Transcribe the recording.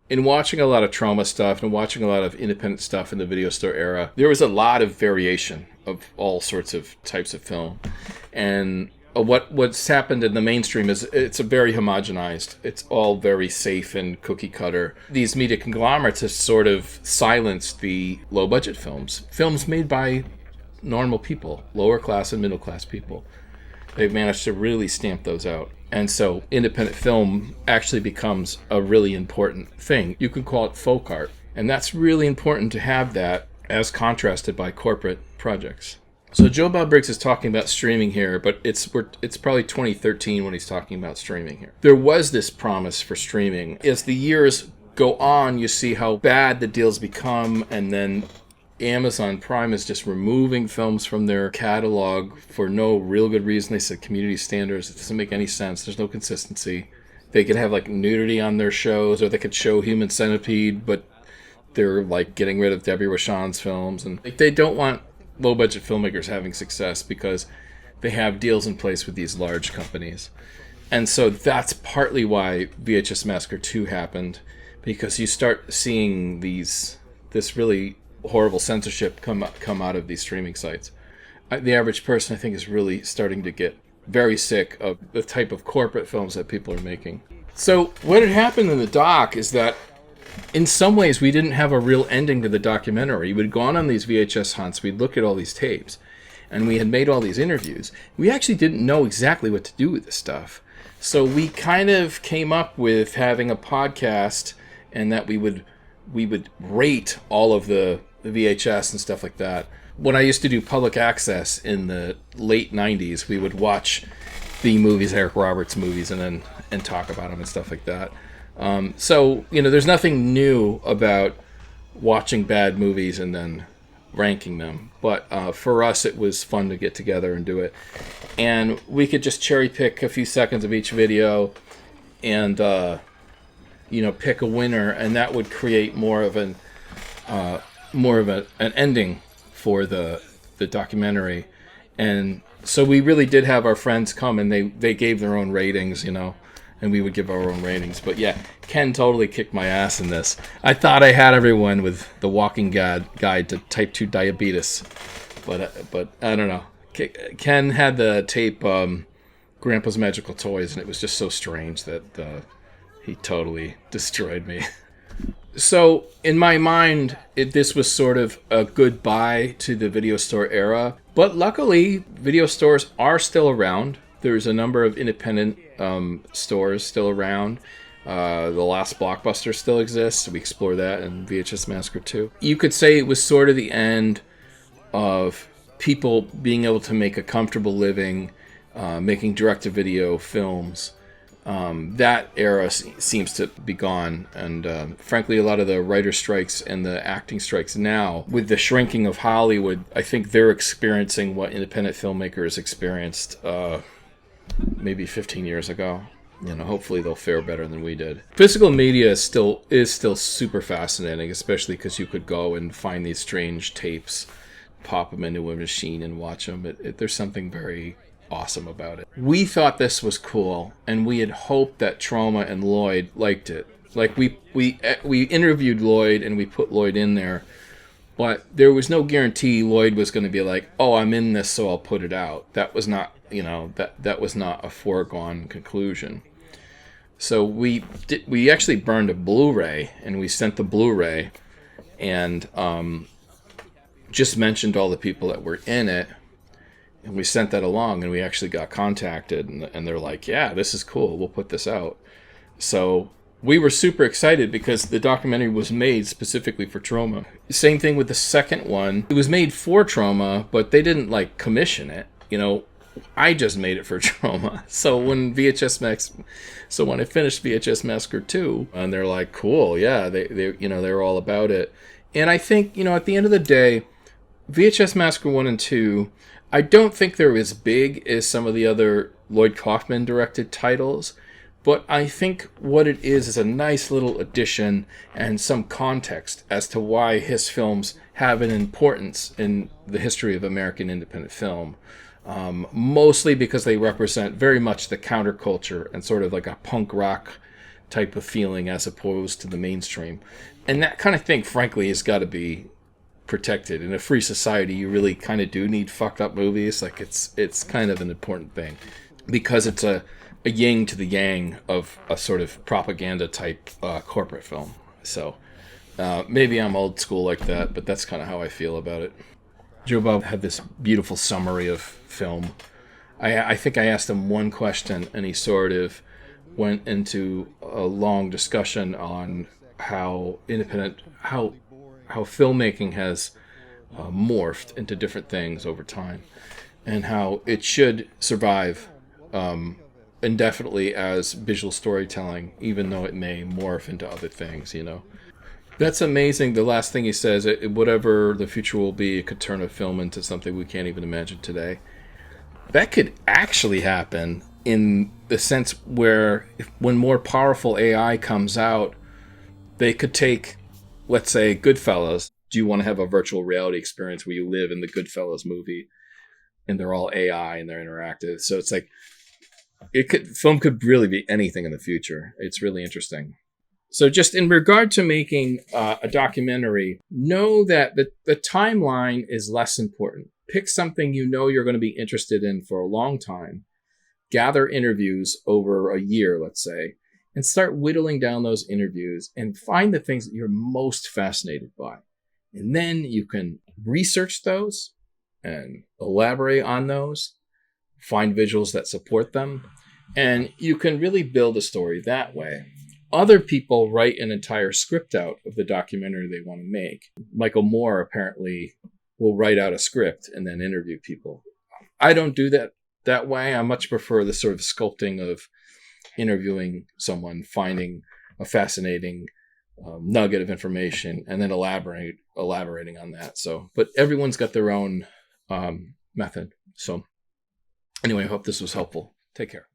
in watching a lot of Troma stuff and watching a lot of independent stuff in the video store era, there was a lot of variation of all sorts of types of film. And what's happened in the mainstream is it's a very homogenized. It's all very safe and cookie cutter. These media conglomerates have sort of silenced the low budget films made by normal people, lower class and middle class people. They've managed to really stamp those out. And so independent film actually becomes a really important thing. You could call it folk art. And that's really important to have that as contrasted by corporate projects. So Joe Bob Briggs is talking about streaming here, but it's probably 2013 when he's talking about streaming here. There was this promise for streaming. As the years go on, you see how bad the deals become, and then Amazon Prime is just removing films from their catalog for no real good reason. They said community standards. It doesn't make any sense. There's no consistency. They could have like nudity on their shows, or they could show Human Centipede, but they're like getting rid of Debbie Rochon's films. And they don't want low-budget filmmakers having success because they have deals in place with these large companies. And so that's partly why VHS Massacre 2 happened, because you start seeing this really horrible censorship come out of these streaming sites. The average person, I think, is really starting to get very sick of the type of corporate films that people are making. So what had happened in the doc is that in some ways we didn't have a real ending to the documentary. We'd gone on these VHS hunts, we'd look at all these tapes, and we had made all these interviews. We actually didn't know exactly what to do with this stuff. So we kind of came up with having a podcast, and that we would rate all of the VHS and stuff like that. When I used to do public access in the late 90s, we would watch the movies, Eric Roberts movies, and talk about them and stuff like that. So, there's nothing new about watching bad movies and then ranking them. But for us, it was fun to get together and do it. And we could just cherry pick a few seconds of each video and, pick a winner. And that would create more of an ending for the documentary. And so we really did have our friends come, and they gave their own ratings, and we would give our own ratings. But yeah, Ken totally kicked my ass in this. I thought I had everyone with the walking guide to type 2 diabetes, but I don't know. Ken had the tape Grandpa's Magical Toys, and it was just so strange that he totally destroyed me. So in my mind, this was sort of a goodbye to the video store era. But luckily, video stores are still around. There's a number of independent stores still around. The Last Blockbuster still exists. We explore that in VHS Massacre 2. You could say it was sort of the end of people being able to make a comfortable living, making direct-to-video films. That era seems to be gone, and frankly, a lot of the writer strikes and the acting strikes now, with the shrinking of Hollywood, I think they're experiencing what independent filmmakers experienced maybe 15 years ago. Hopefully they'll fare better than we did. Physical media is still super fascinating, especially because you could go and find these strange tapes, pop them into a machine and watch them. There's something very awesome about it. We thought this was cool, and we had hoped that Troma and Lloyd liked it. Like we interviewed Lloyd and we put Lloyd in there, but there was no guarantee Lloyd was going to be like, "Oh, I'm in this, so I'll put it out." That was not, that was not a foregone conclusion. So we actually burned a Blu-ray, and we sent the Blu-ray, and just mentioned all the people that were in it. And we sent that along, and we actually got contacted, and they're like, "Yeah, this is cool. We'll put this out." So we were super excited because the documentary was made specifically for Troma. Same thing with the second one. It was made for Troma, but they didn't commission it. I just made it for Troma. So when I finished VHS Massacre 2, and they're like, "Cool, yeah," they're all about it. And I think, at the end of the day, VHS Massacre 1 and 2, I don't think they're as big as some of the other Lloyd Kaufman directed titles, but I think what it is a nice little addition and some context as to why his films have an importance in the history of American independent film. Mostly because they represent very much the counterculture and sort of like a punk rock type of feeling as opposed to the mainstream. And that kind of thing, frankly, has got to be protected. In a free society, you really kind of do need fucked up movies. Like it's kind of an important thing because it's a yin to the yang of a sort of propaganda type corporate film. So maybe I'm old school like that, but that's kind of how I feel about it. Joe Bob had this beautiful summary of film. I think I asked him one question, and he sort of went into a long discussion on how filmmaking has morphed into different things over time, and how it should survive indefinitely as visual storytelling, even though it may morph into other things, you know. That's amazing. The last thing he says, whatever the future will be, it could turn a film into something we can't even imagine today. That could actually happen in the sense where when more powerful AI comes out, they could take, let's say, Goodfellas. Do you want to have a virtual reality experience where you live in the Goodfellas movie and they're all AI and they're interactive? So it's like, film could really be anything in the future. It's really interesting. So just in regard to making a documentary, know that the timeline is less important. Pick something you know you're going to be interested in for a long time. Gather interviews over a year, let's say, and start whittling down those interviews and find the things that you're most fascinated by. And then you can research those and elaborate on those, find visuals that support them, and you can really build a story that way. Other people write an entire script out of the documentary they want to make. Michael Moore apparently will write out a script and then interview people. I don't do that way. I much prefer the sort of sculpting of interviewing someone, finding a fascinating nugget of information, and then elaborating on that. So, but everyone's got their own method. So anyway, I hope this was helpful. Take care.